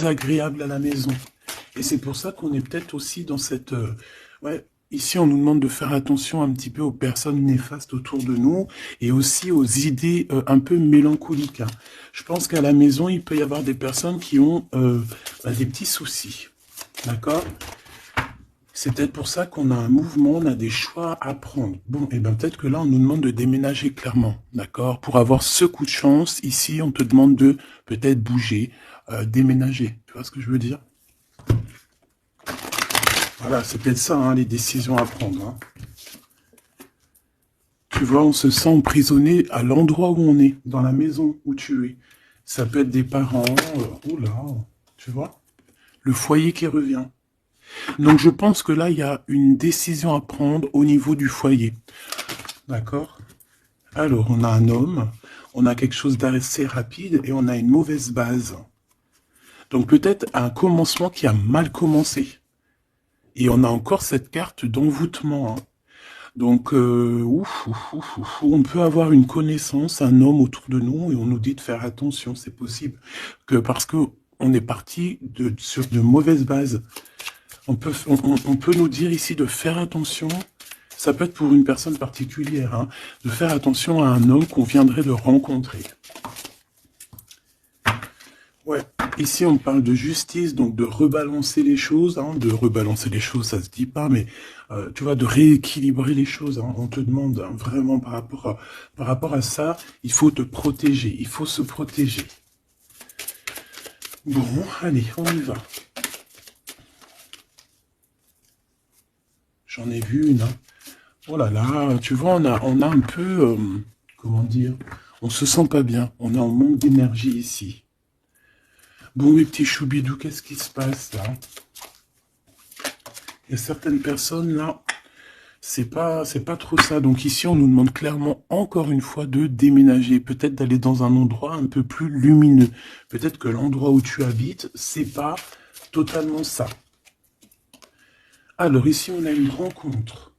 agréable à la maison. Et c'est pour ça qu'on est peut-être aussi dans cette... ouais, ici, on nous demande de faire attention un petit peu aux personnes néfastes autour de nous et aussi aux idées un peu mélancoliques, hein. Je pense qu'à la maison, il peut y avoir des personnes qui ont des petits soucis. D'accord? C'est peut-être pour ça qu'on a un mouvement, on a des choix à prendre. Bon, et bien peut-être que là, on nous demande de déménager clairement, d'accord? Pour avoir ce coup de chance, ici, on te demande de peut-être bouger, déménager. Tu vois ce que je veux dire? Voilà, c'est peut-être ça, hein, les décisions à prendre, hein. Tu vois, on se sent emprisonné à l'endroit où on est, dans la maison où tu es. Ça peut être des parents, oula, tu vois? Le foyer qui revient. Donc je pense que là, il y a une décision à prendre au niveau du foyer. D'accord? Alors, on a un homme, on a quelque chose d'assez rapide et on a une mauvaise base. Donc peut-être un commencement qui a mal commencé. Et on a encore cette carte d'envoûtement, hein. Donc, on peut avoir une connaissance, un homme autour de nous, et on nous dit de faire attention. C'est possible que parce que on est parti sur de mauvaises bases. On peut nous dire ici de faire attention. Ça peut être pour une personne particulière, hein, de faire attention à un homme qu'on viendrait de rencontrer. Ouais, ici on parle de justice, donc de rebalancer les choses, hein, de rebalancer les choses, ça se dit pas, mais tu vois, de rééquilibrer les choses, hein. On te demande, hein, vraiment par rapport à ça, il faut te protéger, il faut se protéger. Bon, allez, on y va. J'en ai vu une, hein. Oh là là, tu vois, on a un peu, comment dire, on se sent pas bien, on est en manque d'énergie ici. Bon, mes petits choubidous, qu'est-ce qui se passe là? Il y a certaines personnes là, c'est pas trop ça. Donc ici, on nous demande clairement encore une fois de déménager, peut-être d'aller dans un endroit un peu plus lumineux. Peut-être que l'endroit où tu habites, c'est pas totalement ça. Alors ici, on a une rencontre.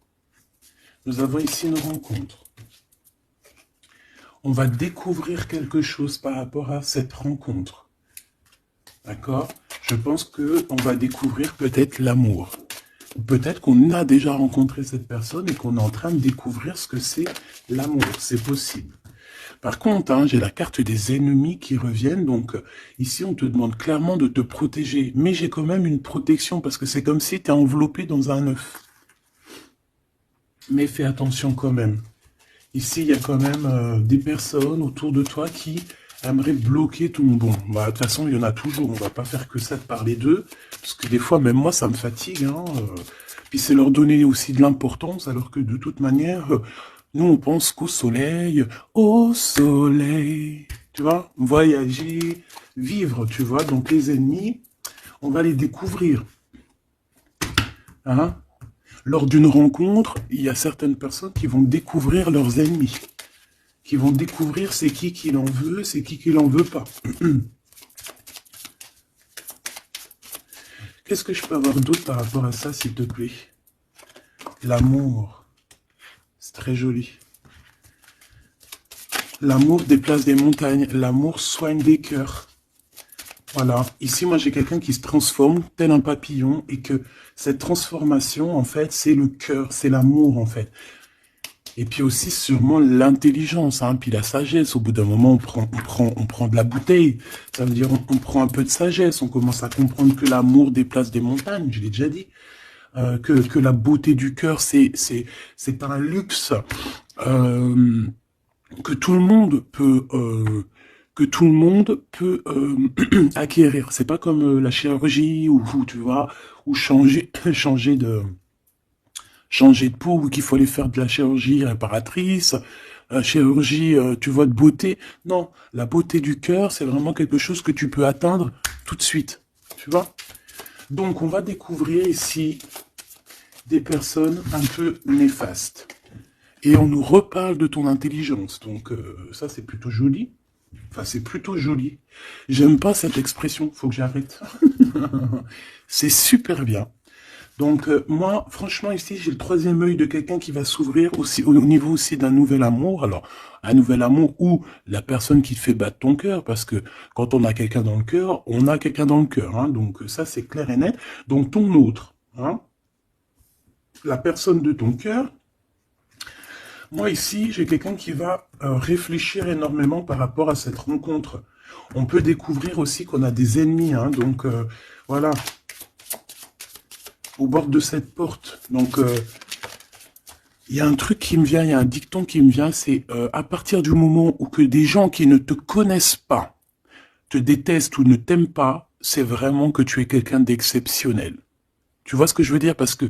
Nous avons ici une rencontre. On va découvrir quelque chose par rapport à cette rencontre. D'accord? Je pense qu'on va découvrir peut-être l'amour. Peut-être qu'on a déjà rencontré cette personne et qu'on est en train de découvrir ce que c'est l'amour. C'est possible. Par contre, hein, j'ai la carte des ennemis qui reviennent. Donc ici, on te demande clairement de te protéger. Mais j'ai quand même une protection parce que c'est comme si tu es enveloppé dans un œuf. Mais fais attention quand même. Ici, il y a quand même des personnes autour de toi qui aimeraient bloquer tout le monde. Bon, bah, de toute façon, il y en a toujours. On va pas faire que ça de parler d'eux. Parce que des fois, même moi, ça me fatigue, hein. Puis c'est leur donner aussi de l'importance, alors que de toute manière, nous, on pense qu'au soleil. Au soleil. Tu vois, voyager, vivre, tu vois. Donc les ennemis, on va les découvrir. Hein? Lors d'une rencontre, il y a certaines personnes qui vont découvrir leurs ennemis, qui vont découvrir c'est qui l'en veut, c'est qui l'en veut pas. Qu'est-ce que je peux avoir d'autre par rapport à ça, s'il te plaît? L'amour. C'est très joli. L'amour déplace des montagnes. L'amour soigne des cœurs. Voilà. Ici, moi, j'ai quelqu'un qui se transforme tel un papillon et que cette transformation, en fait, c'est le cœur, c'est l'amour, en fait. Et puis aussi, sûrement, l'intelligence, hein, puis la sagesse. Au bout d'un moment, on prend de la bouteille. Ça veut dire, on prend un peu de sagesse. On commence à comprendre que l'amour déplace des montagnes, je l'ai déjà dit. Que la beauté du cœur, c'est un luxe que tout le monde peut acquérir. C'est pas comme la chirurgie ou tu vois, ou changer de peau ou qu'il faut aller faire de la chirurgie réparatrice, chirurgie, tu vois, de beauté. Non, la beauté du cœur, c'est vraiment quelque chose que tu peux atteindre tout de suite. Tu vois? Donc, on va découvrir ici des personnes un peu néfastes. Et on nous reparle de ton intelligence. Donc, ça, c'est plutôt joli. Enfin, c'est plutôt joli. J'aime pas cette expression, faut que j'arrête. C'est super bien. Donc, moi, franchement, ici, j'ai le troisième œil de quelqu'un qui va s'ouvrir aussi au niveau aussi d'un nouvel amour. Alors, un nouvel amour ou la personne qui te fait battre ton cœur, parce que quand on a quelqu'un dans le cœur, on a quelqu'un dans le cœur. Hein, donc, ça, c'est clair et net. Donc, ton autre, hein, la personne de ton cœur, moi, ici, j'ai quelqu'un qui va réfléchir énormément par rapport à cette rencontre. On peut découvrir aussi qu'on a des ennemis. Hein, donc, voilà, au bord de cette porte. Donc, il y a un truc qui me vient, il y a un dicton qui me vient, c'est à partir du moment où que des gens qui ne te connaissent pas te détestent ou ne t'aiment pas, c'est vraiment que tu es quelqu'un d'exceptionnel. Tu vois ce que je veux dire? Parce que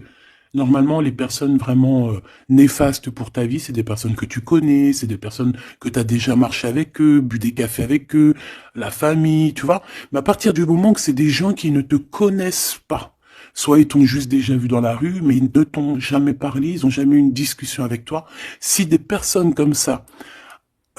normalement, les personnes vraiment néfastes pour ta vie, c'est des personnes que tu connais, c'est des personnes que tu as déjà marché avec eux, bu des cafés avec eux, la famille, tu vois. Mais à partir du moment que c'est des gens qui ne te connaissent pas, soit ils t'ont juste déjà vu dans la rue, mais ils ne t'ont jamais parlé, ils n'ont jamais eu une discussion avec toi. Si des personnes comme ça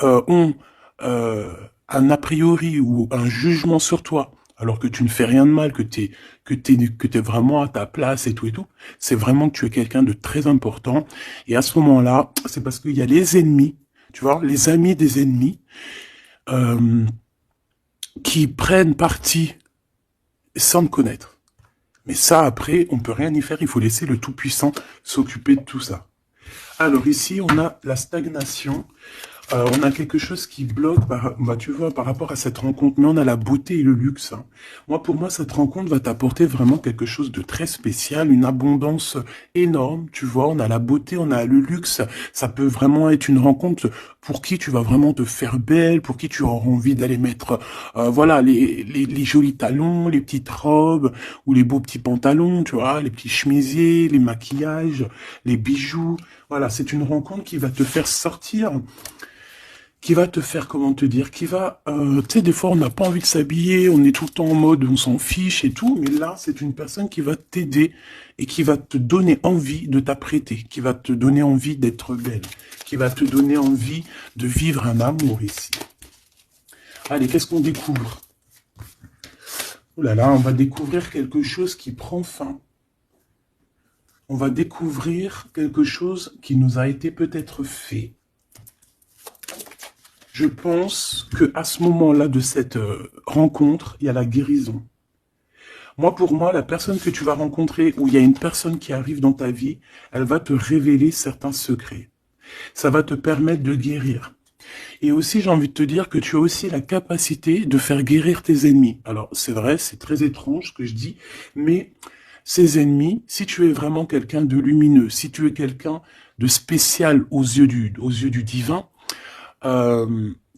ont un a priori ou un jugement sur toi, alors que tu ne fais rien de mal, que t'es vraiment à ta place et tout, c'est vraiment que tu es quelqu'un de très important. Et à ce moment-là, c'est parce qu'il y a les ennemis, tu vois, les amis des ennemis, euh, qui prennent parti sans te connaître. Mais ça, après, on peut rien y faire. Il faut laisser le Tout-Puissant s'occuper de tout ça. Alors ici, on a la stagnation. On a quelque chose qui bloque, tu vois, par rapport à cette rencontre. Mais on a la beauté et le luxe. Hein. Moi, pour moi, cette rencontre va t'apporter vraiment quelque chose de très spécial, une abondance énorme. Tu vois, on a la beauté, on a le luxe. Ça peut vraiment être une rencontre pour qui tu vas vraiment te faire belle, pour qui tu auras envie d'aller mettre, voilà, les jolis talons, les petites robes ou les beaux petits pantalons, tu vois, les petits chemisiers, les maquillages, les bijoux. Voilà, c'est une rencontre qui va te faire sortir, qui va te faire, comment te dire, qui va, tu sais, des fois on n'a pas envie de s'habiller, on est tout le temps en mode, on s'en fiche et tout, mais là c'est une personne qui va t'aider et qui va te donner envie de t'apprêter, qui va te donner envie d'être belle, qui va te donner envie de vivre un amour ici. Allez, qu'est-ce qu'on découvre? Oh là là, on va découvrir quelque chose qui prend fin. On va découvrir quelque chose qui nous a été peut-être fait. Je pense que à ce moment-là de cette rencontre, il y a la guérison. Moi, pour moi, la personne que tu vas rencontrer, ou il y a une personne qui arrive dans ta vie, elle va te révéler certains secrets. Ça va te permettre de guérir. Et aussi, j'ai envie de te dire que tu as aussi la capacité de faire guérir tes ennemis. Alors, c'est vrai, c'est très étrange ce que je dis, mais ces ennemis, si tu es vraiment quelqu'un de lumineux, si tu es quelqu'un de spécial aux yeux du divin,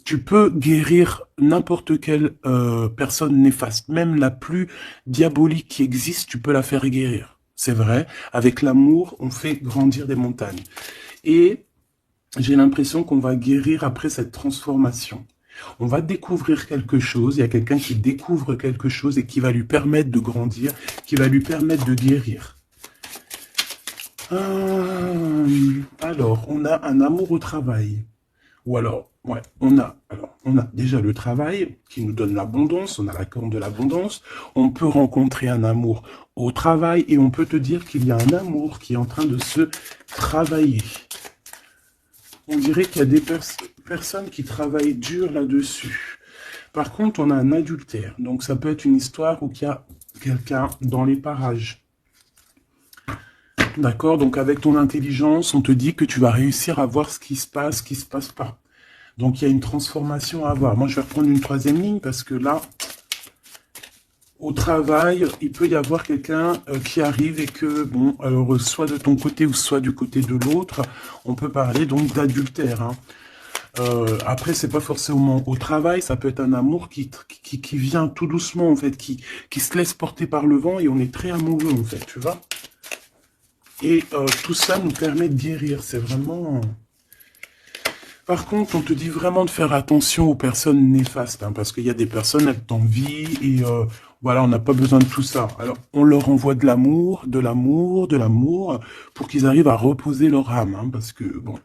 tu peux guérir n'importe quelle personne néfaste, même la plus diabolique qui existe, tu peux la faire guérir. C'est vrai, avec l'amour, on fait grandir des montagnes. Et j'ai l'impression qu'on va guérir après cette transformation. On va découvrir quelque chose, il y a quelqu'un qui découvre quelque chose et qui va lui permettre de grandir, qui va lui permettre de guérir. Alors, on a un amour au travail. Ou alors, ouais, on a déjà le travail qui nous donne l'abondance, on a la corne de l'abondance, on peut rencontrer un amour au travail et on peut te dire qu'il y a un amour qui est en train de se travailler. On dirait qu'il y a des personnes qui travaillent dur là-dessus. Par contre, on a un adultère, donc ça peut être une histoire où il y a quelqu'un dans les parages. D'accord? Donc avec ton intelligence, on te dit que tu vas réussir à voir ce qui se passe pas. Donc il y a une transformation à avoir. Moi, je vais reprendre une troisième ligne parce que là, au travail, il peut y avoir quelqu'un qui arrive et que, bon, alors soit de ton côté ou soit du côté de l'autre, on peut parler donc d'adultère. Hein. Après, c'est pas forcément au travail, ça peut être un amour qui vient tout doucement, en fait, qui se laisse porter par le vent et on est très amoureux, en fait, tu vois. Et tout ça nous permet de guérir, c'est vraiment... Par contre, on te dit vraiment de faire attention aux personnes néfastes, hein, parce qu'il y a des personnes, elles t'envient, et voilà, on n'a pas besoin de tout ça. Alors, on leur envoie de l'amour, de l'amour, de l'amour, pour qu'ils arrivent à reposer leur âme, hein, parce que, bon,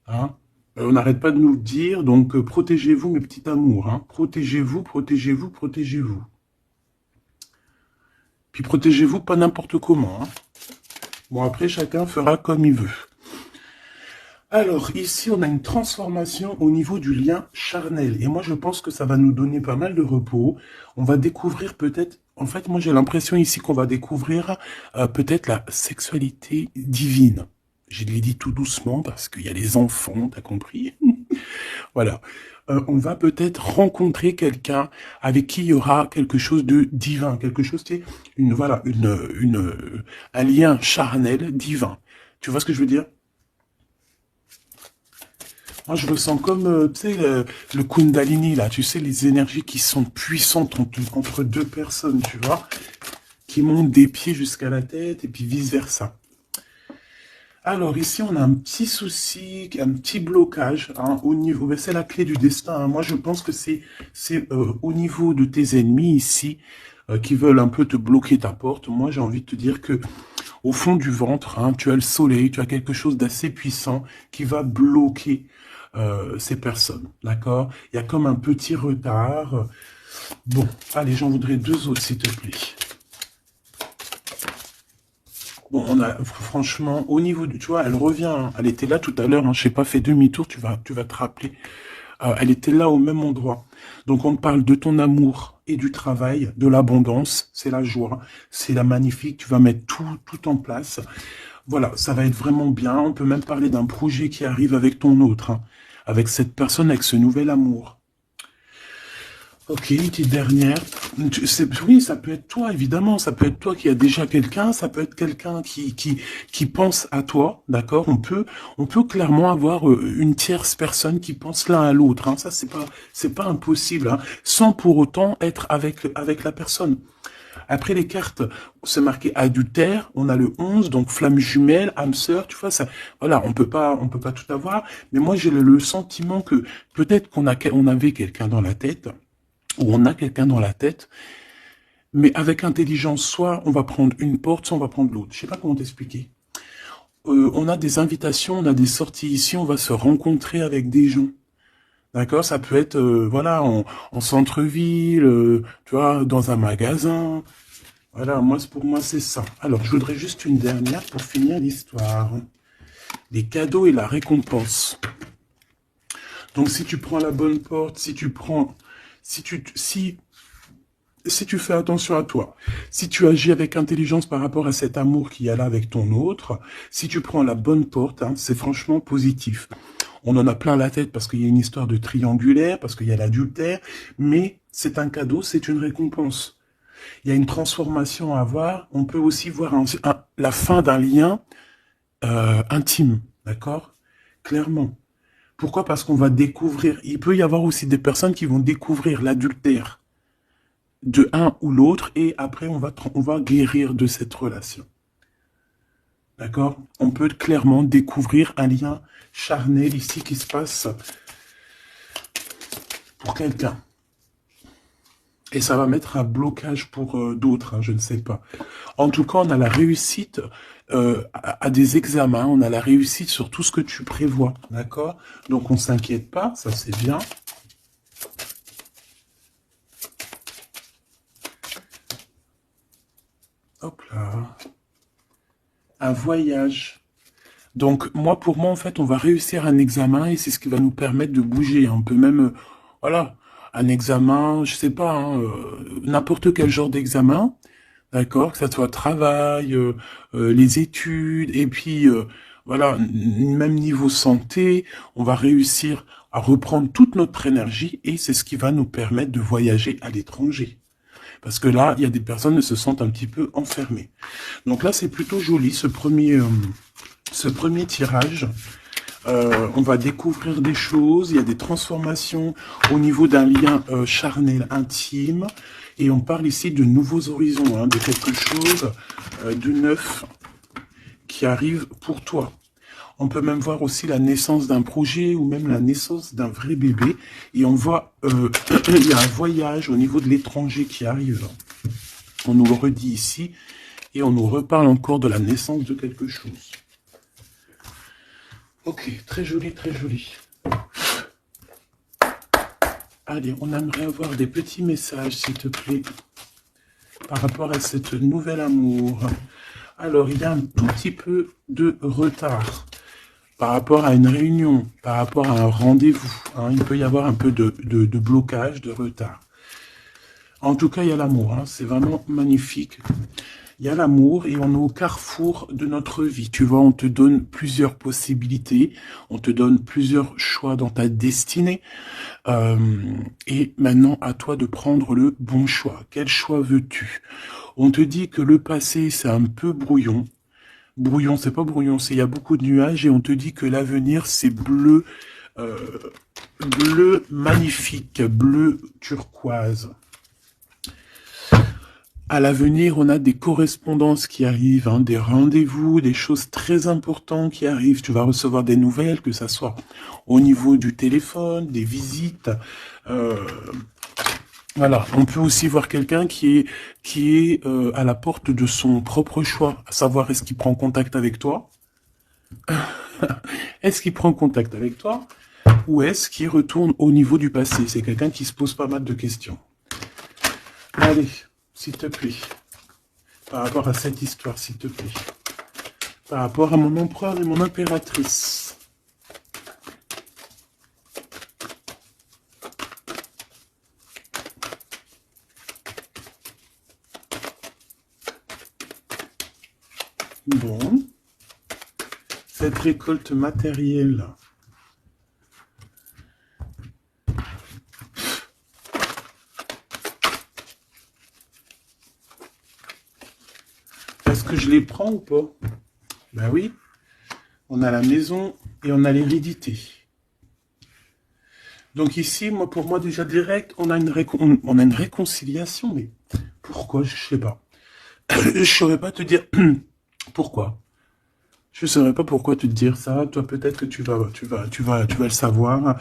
hein, on n'arrête pas de nous le dire, donc protégez-vous, mes petits amours, hein, protégez-vous, protégez-vous, protégez-vous. Puis protégez-vous pas n'importe comment. Hein. Bon, après, chacun fera comme il veut. Alors, ici, on a une transformation au niveau du lien charnel. Et moi, je pense que ça va nous donner pas mal de repos. On va découvrir peut-être... En fait, moi, j'ai l'impression ici qu'on va découvrir peut-être la sexualité divine. Je l'ai dit tout doucement parce qu'il y a les enfants, t'as compris? Voilà. On va peut-être rencontrer quelqu'un avec qui il y aura quelque chose de divin, quelque chose qui est un lien charnel divin. Tu vois ce que je veux dire? Moi, je ressens comme, tu sais, le Kundalini, là, tu sais, les énergies qui sont puissantes entre deux personnes, tu vois, qui montent des pieds jusqu'à la tête et puis vice-versa. Alors, ici, on a un petit souci, un petit blocage hein, au niveau, ben, c'est la clé du destin. Hein. Moi, je pense que c'est au niveau de tes ennemis ici qui veulent un peu te bloquer ta porte. Moi, j'ai envie de te dire que au fond du ventre, hein, tu as le soleil, tu as quelque chose d'assez puissant qui va bloquer ces personnes, d'accord? Il y a comme un petit retard. Bon, allez, j'en voudrais deux autres, s'il te plaît. Bon, on a, franchement, au niveau du, tu vois, elle revient, hein, elle était là tout à l'heure, hein, je sais pas, fais demi-tour, tu vas te rappeler. Elle était là au même endroit. Donc, on parle de ton amour et du travail, de l'abondance, c'est la joie, c'est la magnifique, tu vas mettre tout en place. Voilà, ça va être vraiment bien. On peut même parler d'un projet qui arrive avec ton autre, hein, avec cette personne, avec ce nouvel amour. Ok, une petite dernière. Oui, ça peut être toi, évidemment. Ça peut être toi qui a déjà quelqu'un. Ça peut être quelqu'un qui pense à toi, d'accord. On peut clairement avoir une tierce personne qui pense l'un à l'autre. Hein. Ça, c'est pas impossible, hein, sans pour autant être avec la personne. Après les cartes, c'est marqué adultère, on a le 11, donc flamme jumelle, âme sœur, tu vois, ça, voilà, on peut pas tout avoir, mais moi j'ai le sentiment que peut-être on avait quelqu'un dans la tête, ou on a quelqu'un dans la tête, mais avec intelligence, soit on va prendre une porte, soit on va prendre l'autre. Je sais pas comment t'expliquer. On a des invitations, on a des sorties ici, on va se rencontrer avec des gens. D'accord, ça peut être, voilà, en centre-ville, tu vois, dans un magasin. Voilà, pour moi, c'est ça. Alors, je voudrais juste une dernière pour finir l'histoire. Les cadeaux et la récompense. Donc, si tu prends la bonne porte, si tu fais attention à toi, si tu agis avec intelligence par rapport à cet amour qu'il y a là avec ton autre, si tu prends la bonne porte, hein, c'est franchement positif. On en a plein la tête parce qu'il y a une histoire de triangulaire, parce qu'il y a l'adultère, mais c'est un cadeau, c'est une récompense. Il y a une transformation à avoir. On peut aussi voir la fin d'un lien intime, d'accord? Clairement. Pourquoi? Parce qu'on va découvrir. Il peut y avoir aussi des personnes qui vont découvrir l'adultère de un ou l'autre et après on va guérir de cette relation. D'accord? On peut clairement découvrir un lien charnel ici qui se passe pour quelqu'un. Et ça va mettre un blocage pour d'autres, hein, je ne sais pas. En tout cas, on a la réussite à des examens, on a la réussite sur tout ce que tu prévois, d'accord? Donc on ne s'inquiète pas, ça c'est bien. Hop là. Un voyage. Donc pour moi, en fait, on va réussir un examen et c'est ce qui va nous permettre de bouger. On peut même, voilà, un examen, je sais pas, hein, n'importe quel genre d'examen, d'accord, que ça soit travail, les études, et puis voilà, même niveau santé, on va réussir à reprendre toute notre énergie et c'est ce qui va nous permettre de voyager à l'étranger. Parce que là, il y a des personnes qui se sentent un petit peu enfermées. Donc là, c'est plutôt joli, ce premier tirage. On va découvrir des choses, il y a des transformations au niveau d'un lien charnel intime. Et on parle ici de nouveaux horizons, hein, de quelque chose de neuf qui arrive pour toi. On peut même voir aussi la naissance d'un projet ou même la naissance d'un vrai bébé. Et on voit, il y a un voyage au niveau de l'étranger qui arrive. On nous le redit ici et on nous reparle encore de la naissance de quelque chose. Ok, très joli, très joli. Allez, on aimerait avoir des petits messages, s'il te plaît. par rapport à cette nouvelle amour? Alors, il y a un tout petit peu de retard par rapport à une réunion, par rapport à un rendez-vous. Hein, il peut y avoir un peu de blocage, de retard. En tout cas, il y a l'amour. Hein, c'est vraiment magnifique. Il y a l'amour et on est au carrefour de notre vie. Tu vois, on te donne plusieurs possibilités, on te donne plusieurs choix dans ta destinée. Et maintenant, à toi de prendre le bon choix. Quel choix veux-tu? On te dit que le passé, c'est un peu brouillon. Brouillon, c'est pas brouillon, c'est il y a beaucoup de nuages et on te dit que l'avenir, c'est bleu, bleu magnifique, bleu turquoise. À l'avenir, on a des correspondances qui arrivent, hein, des rendez-vous, des choses très importantes qui arrivent. Tu vas recevoir des nouvelles, que ça soit au niveau du téléphone, des visites. Voilà. On peut aussi voir quelqu'un qui est à la porte de son propre choix, à savoir est-ce qu'il prend contact avec toi, est-ce qu'il prend contact avec toi, ou est-ce qu'il retourne au niveau du passé. C'est quelqu'un qui se pose pas mal de questions. Allez. S'il te plaît, par rapport à cette histoire, s'il te plaît, par rapport à mon empereur et mon impératrice. Bon, cette récolte matérielle. Est-ce que je les prends ou pas? Ben oui, on a la maison et on a l'hérédité. Donc ici, moi, pour moi, déjà direct, on a une réconciliation, mais pourquoi? Je sais pas. Je saurais pas te dire pourquoi. Je saurais pas pourquoi te dire ça. Toi, peut-être que tu vas le savoir.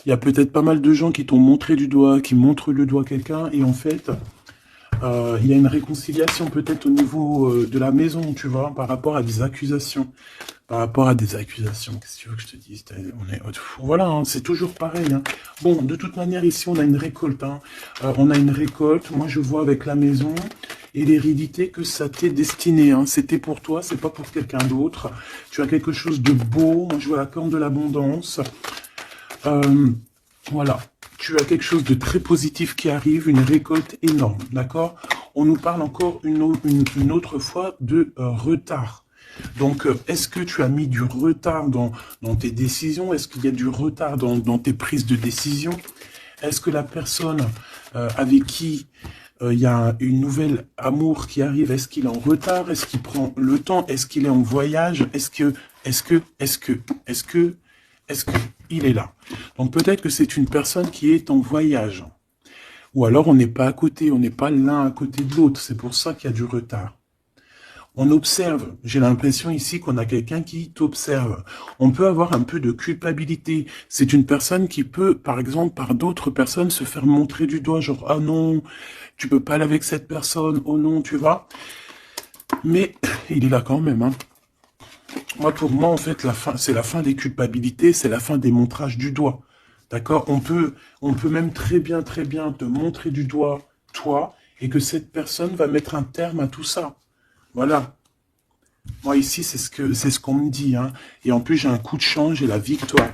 Il y a peut-être pas mal de gens qui t'ont montré du doigt, qui montrent le doigt à quelqu'un, et en fait, il y a une réconciliation peut-être au niveau de la maison, tu vois, par rapport à des accusations. Par rapport à des accusations, qu'est-ce que tu veux que je te dise? Voilà, hein, c'est toujours pareil. Hein. Bon, de toute manière, ici, on a une récolte. Hein. On a une récolte. Moi, je vois avec la maison et l'hérédité que ça t'est destiné. Hein. C'était pour toi, c'est pas pour quelqu'un d'autre. Tu as quelque chose de beau. Moi, je vois la corne de l'abondance. Voilà. Tu as quelque chose de très positif qui arrive, une récolte énorme, d'accord? On nous parle encore une autre fois de retard. Donc, est-ce que tu as mis du retard dans tes décisions? Est-ce qu'il y a du retard dans tes prises de décision? Est-ce que la personne avec qui il y a une nouvelle amour qui arrive, est-ce qu'il est en retard? Est-ce qu'il prend le temps? Est-ce qu'il est en voyage? Est-ce que il est là? Donc peut-être que c'est une personne qui est en voyage. Ou alors on n'est pas à côté, on n'est pas l'un à côté de l'autre. C'est pour ça qu'il y a du retard. On observe. J'ai l'impression ici qu'on a quelqu'un qui t'observe. On peut avoir un peu de culpabilité. C'est une personne qui peut, par exemple, par d'autres personnes, se faire montrer du doigt, genre, ah non, tu peux pas aller avec cette personne, oh non, tu vois. Mais il est là quand même, hein. Moi, pour moi, en fait, la fin, c'est la fin des culpabilités, c'est la fin des montrages du doigt. D'accord? On peut même très bien te montrer du doigt, toi, et que cette personne va mettre un terme à tout ça. Voilà. Moi, ici, c'est ce qu'on me dit, hein. Et en plus, j'ai un coup de chance, j'ai la victoire.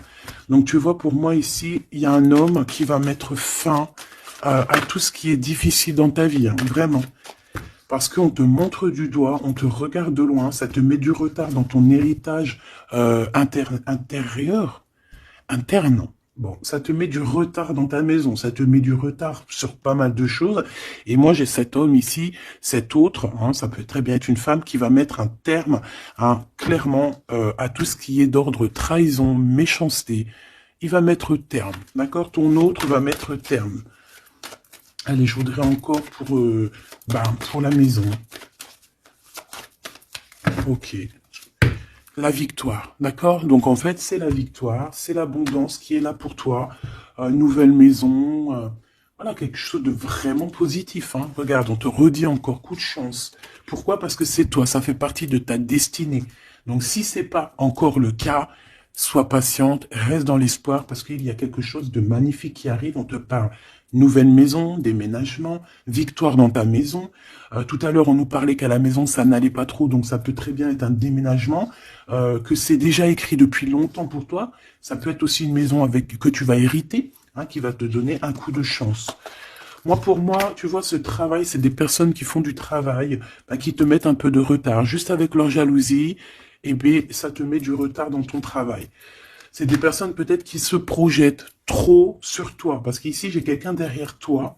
Donc, tu vois, pour moi, ici, il y a un homme qui va mettre fin à tout ce qui est difficile dans ta vie, hein, vraiment. Parce qu'on te montre du doigt, on te regarde de loin, ça te met du retard dans ton héritage interne. Bon, ça te met du retard dans ta maison, ça te met du retard sur pas mal de choses. Et moi, j'ai cet homme ici, cet autre, hein, ça peut très bien être une femme qui va mettre un terme, hein, clairement, à tout ce qui est d'ordre trahison, méchanceté. Il va mettre terme, d'accord? Ton autre va mettre terme. Allez, je voudrais encore pour la maison. Ok. La victoire, d'accord? Donc en fait, c'est la victoire, c'est l'abondance qui est là pour toi. Nouvelle maison, voilà, quelque chose de vraiment positif. Hein. Regarde, on te redit encore coup de chance. Pourquoi? Parce que c'est toi, ça fait partie de ta destinée. Donc si c'est pas encore le cas, sois patiente, reste dans l'espoir parce qu'il y a quelque chose de magnifique qui arrive. On te parle Nouvelle maison, déménagement, victoire dans ta maison. Tout à l'heure, on nous parlait qu'à la maison, ça n'allait pas trop, donc ça peut très bien être un déménagement, que c'est déjà écrit depuis longtemps pour toi. Ça peut être aussi une maison avec que tu vas hériter, hein, qui va te donner un coup de chance. Moi, pour moi, tu vois, ce travail, c'est des personnes qui font du travail, bah, qui te mettent un peu de retard. Juste avec leur jalousie, eh bien, ça te met du retard dans ton travail. C'est des personnes peut-être qui se projettent trop sur toi. Parce qu'ici, j'ai quelqu'un derrière toi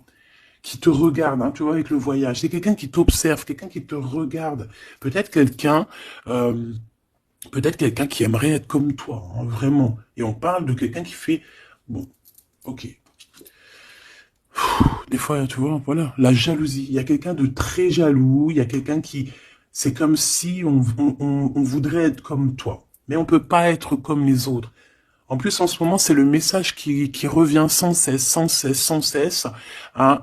qui te regarde, hein, tu vois, avec le voyage. C'est quelqu'un qui t'observe, quelqu'un qui te regarde. Peut-être quelqu'un euh, peut-être quelqu'un qui aimerait être comme toi, hein, vraiment. Et on parle de quelqu'un qui fait... Bon, ok. Des fois, tu vois, voilà, la jalousie. Il y a quelqu'un de très jaloux, il y a quelqu'un qui... C'est comme si on voudrait être comme toi. Mais on peut pas être comme les autres. En plus, en ce moment, c'est le message qui revient sans cesse, sans cesse, sans cesse. Hein,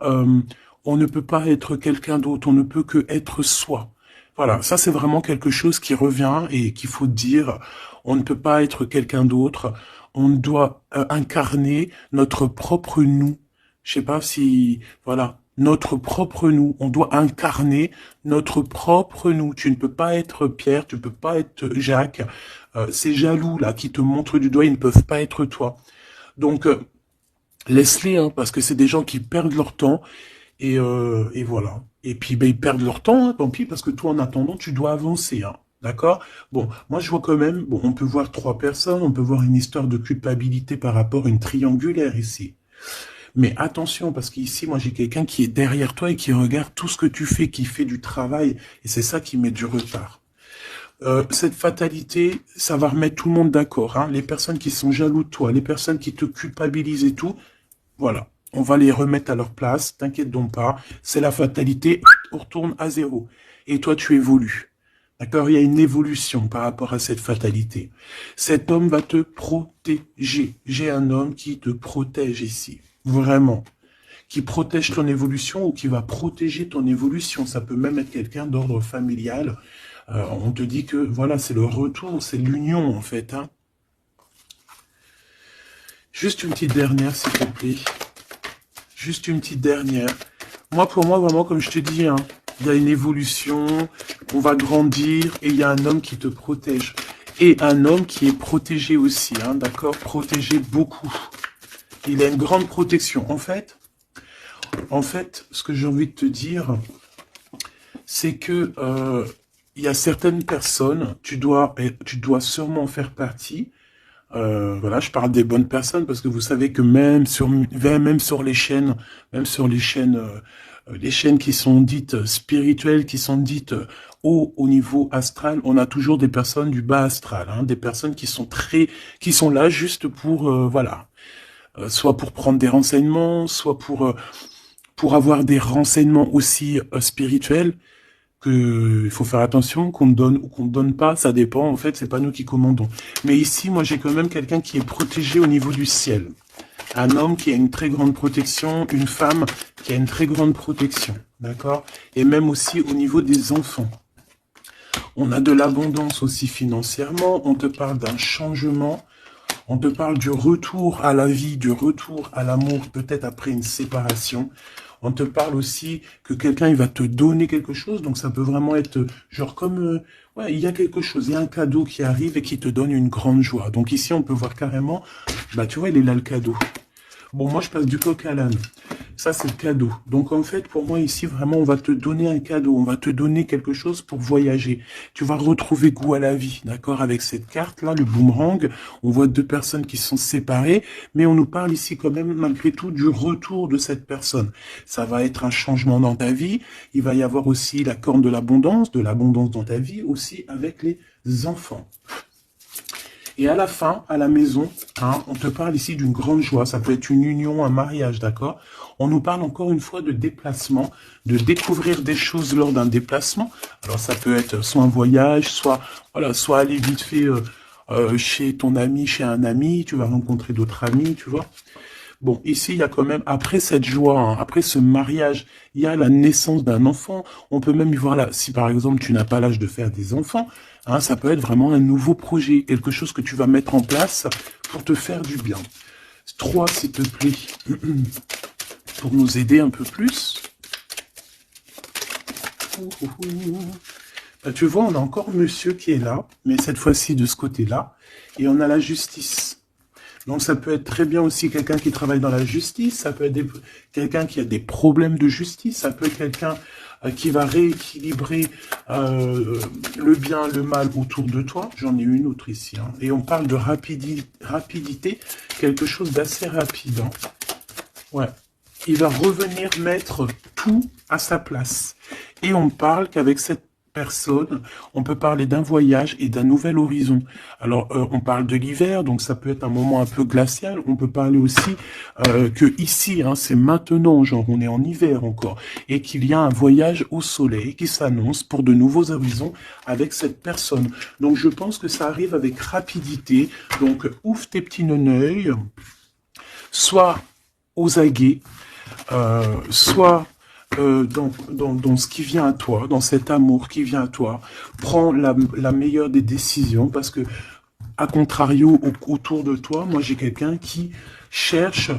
on ne peut pas être quelqu'un d'autre, on ne peut que être soi. Voilà, ça c'est vraiment quelque chose qui revient et qu'il faut dire. On ne peut pas être quelqu'un d'autre. On doit incarner notre propre nous. Je sais pas si, voilà, notre propre nous. On doit incarner notre propre nous. Tu ne peux pas être Pierre, tu ne peux pas être Jacques. Ces jaloux là qui te montrent du doigt, ils ne peuvent pas être toi. Donc laisse-les, hein, parce que c'est des gens qui perdent leur temps et voilà. Et puis ben, ils perdent leur temps, hein, tant pis, parce que toi en attendant tu dois avancer. Hein. D'accord. Bon, moi je vois quand même. Bon, on peut voir trois personnes, on peut voir une histoire de culpabilité par rapport à une triangulaire ici. Mais attention, parce qu'ici, moi, j'ai quelqu'un qui est derrière toi et qui regarde tout ce que tu fais, qui fait du travail, et c'est ça qui met du retard. Cette fatalité, ça va remettre tout le monde d'accord. Hein. Les personnes qui sont jaloux de toi, les personnes qui te culpabilisent et tout, voilà. On va les remettre à leur place, t'inquiète donc pas. C'est la fatalité, on retourne à zéro. Et toi, tu évolues. D'accord. Il y a une évolution par rapport à cette fatalité. Cet homme va te protéger. J'ai un homme qui te protège ici. Vraiment. Qui protège ton évolution ou qui va protéger ton évolution. Ça peut même être quelqu'un d'ordre familial. On te dit que, voilà, c'est le retour, c'est l'union, en fait. Hein. Juste une petite dernière, s'il te plaît. Juste une petite dernière. Moi, pour moi, vraiment, comme je te dis, hein, il y a une évolution, on va grandir, et il y a un homme qui te protège. Et un homme qui est protégé aussi, hein, d'accord? Protégé beaucoup. Il a une grande protection. En fait, ce que j'ai envie de te dire, c'est que il y a certaines personnes, tu dois sûrement faire partie. Voilà, je parle des bonnes personnes parce que vous savez que même sur les chaînes qui sont dites spirituelles, qui sont dites haut au niveau astral, on a toujours des personnes du bas astral, hein, des personnes qui sont là juste pour, voilà, soit pour prendre des renseignements, soit pour avoir des renseignements aussi spirituels. Il faut faire attention, qu'on donne ou qu'on ne donne pas, ça dépend, en fait, c'est pas nous qui commandons. Mais ici, moi, j'ai quand même quelqu'un qui est protégé au niveau du ciel. Un homme qui a une très grande protection, une femme qui a une très grande protection, d'accord? Et même aussi au niveau des enfants. On a de l'abondance aussi financièrement, on te parle d'un changement, on te parle du retour à la vie, du retour à l'amour, peut-être après une séparation. On te parle aussi que quelqu'un il va te donner quelque chose, donc ça peut vraiment être genre comme ouais, il y a quelque chose, il y a un cadeau qui arrive et qui te donne une grande joie. Donc ici on peut voir carrément, bah tu vois il est là le cadeau. Bon moi je passe du coq à l'âne. Ça c'est le cadeau. Donc en fait pour moi ici vraiment on va te donner un cadeau, on va te donner quelque chose pour voyager. Tu vas retrouver goût à la vie, d'accord? Avec cette carte là, le boomerang, on voit deux personnes qui sont séparées, mais on nous parle ici quand même malgré tout du retour de cette personne. Ça va être un changement dans ta vie, il va y avoir aussi la corne de l'abondance dans ta vie, aussi avec les enfants. Et à la fin, à la maison, hein, on te parle ici d'une grande joie. Ça peut être une union, un mariage, d'accord? On nous parle encore une fois de déplacement, de découvrir des choses lors d'un déplacement. Alors ça peut être soit un voyage, soit voilà, soit aller vite fait chez ton ami, chez un ami. Tu vas rencontrer d'autres amis, tu vois. Bon, ici, il y a quand même, après cette joie, hein, après ce mariage, il y a la naissance d'un enfant. On peut même y voir là, si par exemple, tu n'as pas l'âge de faire des enfants, hein, ça peut être vraiment un nouveau projet, quelque chose que tu vas mettre en place pour te faire du bien. 3, s'il te plaît. pour nous aider un peu plus. Bah, tu vois, on a encore monsieur qui est là, mais cette fois-ci de ce côté-là, et on a la justice. Donc ça peut être très bien aussi quelqu'un qui travaille dans la justice, ça peut être quelqu'un qui a des problèmes de justice, ça peut être quelqu'un qui va rééquilibrer le bien, le mal autour de toi. J'en ai une autre ici. Hein. Et on parle de rapidité, quelque chose d'assez rapide. Hein. Ouais. Il va revenir mettre tout à sa place. Et on parle qu'avec cette personne, on peut parler d'un voyage et d'un nouvel horizon. Alors, on parle de l'hiver, donc ça peut être un moment un peu glacial. On peut parler aussi que ici, hein, c'est maintenant, genre on est en hiver encore, et qu'il y a un voyage au soleil qui s'annonce pour de nouveaux horizons avec cette personne. Donc, je pense que ça arrive avec rapidité. Donc, ouvre tes petits neneuils, soit aux aguets, soit dans ce qui vient à toi, dans cet amour qui vient à toi, prends la meilleure des décisions parce que, à contrario, autour de toi, moi j'ai quelqu'un qui cherche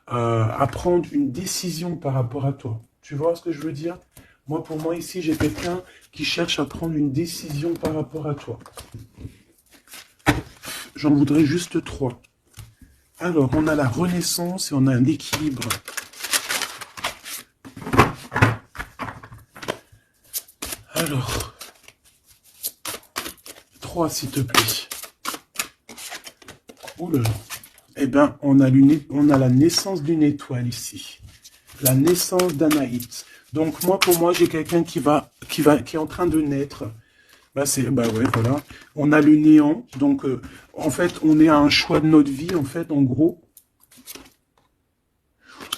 à prendre une décision par rapport à toi. Tu vois ce que je veux dire? Moi, pour moi, ici, j'ai quelqu'un qui cherche à prendre une décision par rapport à toi. J'en voudrais juste 3. Alors, on a la renaissance et on a un équilibre. Alors, 3 s'il te plaît. Oh là là. Eh bien, on a la naissance d'une étoile ici. La naissance d'Anaït. Donc, pour moi, j'ai quelqu'un qui est en train de naître. Bah ouais, voilà. On a le néant. Donc, en fait, on est à un choix de notre vie, en fait, en gros.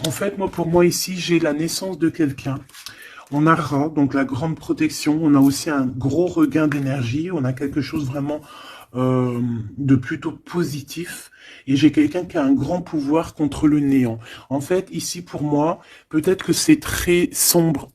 En fait, pour moi, ici, j'ai la naissance de quelqu'un. On a Ra, donc la grande protection. On a aussi un gros regain d'énergie. On a quelque chose vraiment de plutôt positif. Et j'ai quelqu'un qui a un grand pouvoir contre le néant. En fait, ici, pour moi, peut-être que c'est très sombre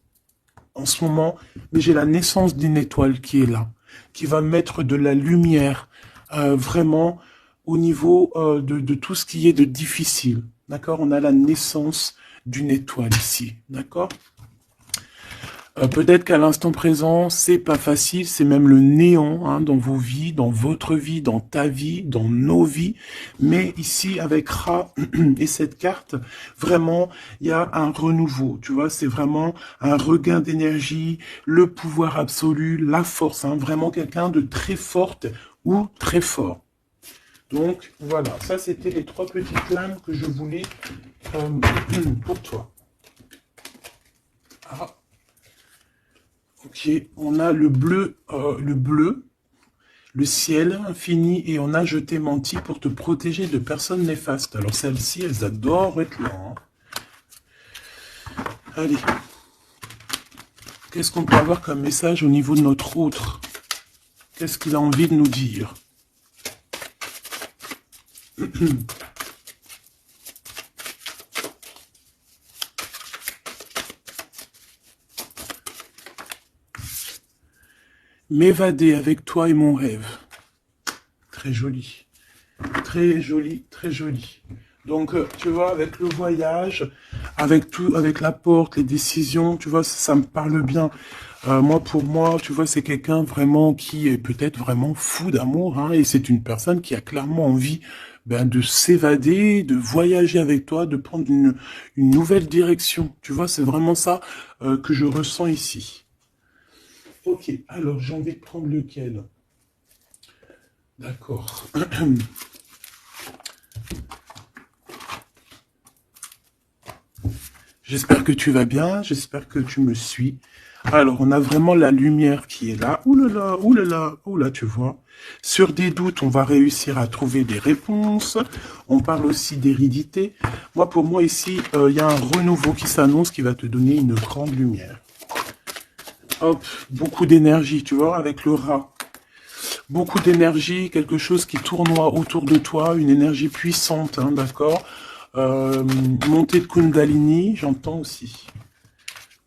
en ce moment, mais j'ai la naissance d'une étoile qui est là, qui va mettre de la lumière vraiment au niveau de tout ce qui est de difficile. D'accord? On a la naissance d'une étoile ici. D'accord? Peut-être qu'à l'instant présent, c'est pas facile, c'est même le néant hein, dans vos vies, dans votre vie, dans ta vie, dans nos vies. Mais ici, avec Ra et cette carte, vraiment, il y a un renouveau. Tu vois, c'est vraiment un regain d'énergie, le pouvoir absolu, la force. Hein, vraiment quelqu'un de très forte ou très fort. Donc, voilà. Ça, c'était les 3 petites lames que je voulais pour toi. Ah. Ok, on a le bleu, le ciel infini, et on a je t'ai menti pour te protéger de personnes néfastes. Alors celles-ci, elles adorent être là. Hein. Allez. Qu'est-ce qu'on peut avoir comme message au niveau de notre autre? Qu'est-ce qu'il a envie de nous dire? M'évader avec toi est mon rêve. Très joli. Très joli, très joli. Donc, tu vois, avec le voyage, avec tout, avec la porte, les décisions, tu vois, ça me parle bien. Pour moi, tu vois, c'est quelqu'un vraiment qui est peut-être vraiment fou d'amour, hein, et c'est une personne qui a clairement envie de s'évader, de voyager avec toi, de prendre une nouvelle direction. Tu vois, c'est vraiment ça que je ressens ici. Ok, alors j'ai envie de prendre lequel? D'accord. J'espère que tu vas bien, j'espère que tu me suis. Alors, on a vraiment la lumière qui est là. Ouh là là, ouh là là, ouh là, tu vois. Sur des doutes, on va réussir à trouver des réponses. On parle aussi d'hérédité. Pour moi, ici, il y a un renouveau qui s'annonce qui va te donner une grande lumière. Hop, beaucoup d'énergie, tu vois, avec le rat. Beaucoup d'énergie, quelque chose qui tournoie autour de toi, une énergie puissante, hein, d'accord. Montée de Kundalini, j'entends aussi.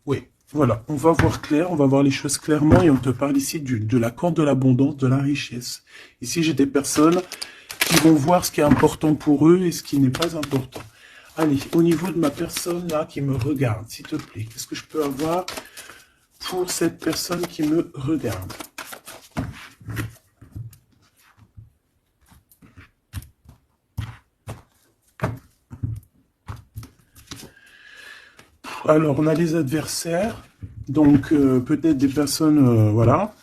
Oui, voilà, on va voir clair, on va voir les choses clairement, et on te parle ici de la corde de l'abondance, de la richesse. Ici, j'ai des personnes qui vont voir ce qui est important pour eux et ce qui n'est pas important. Allez, au niveau de ma personne là qui me regarde, s'il te plaît, qu'est-ce que je peux avoir pour cette personne qui me regarde? Alors, on a les adversaires, donc peut-être des personnes, voilà,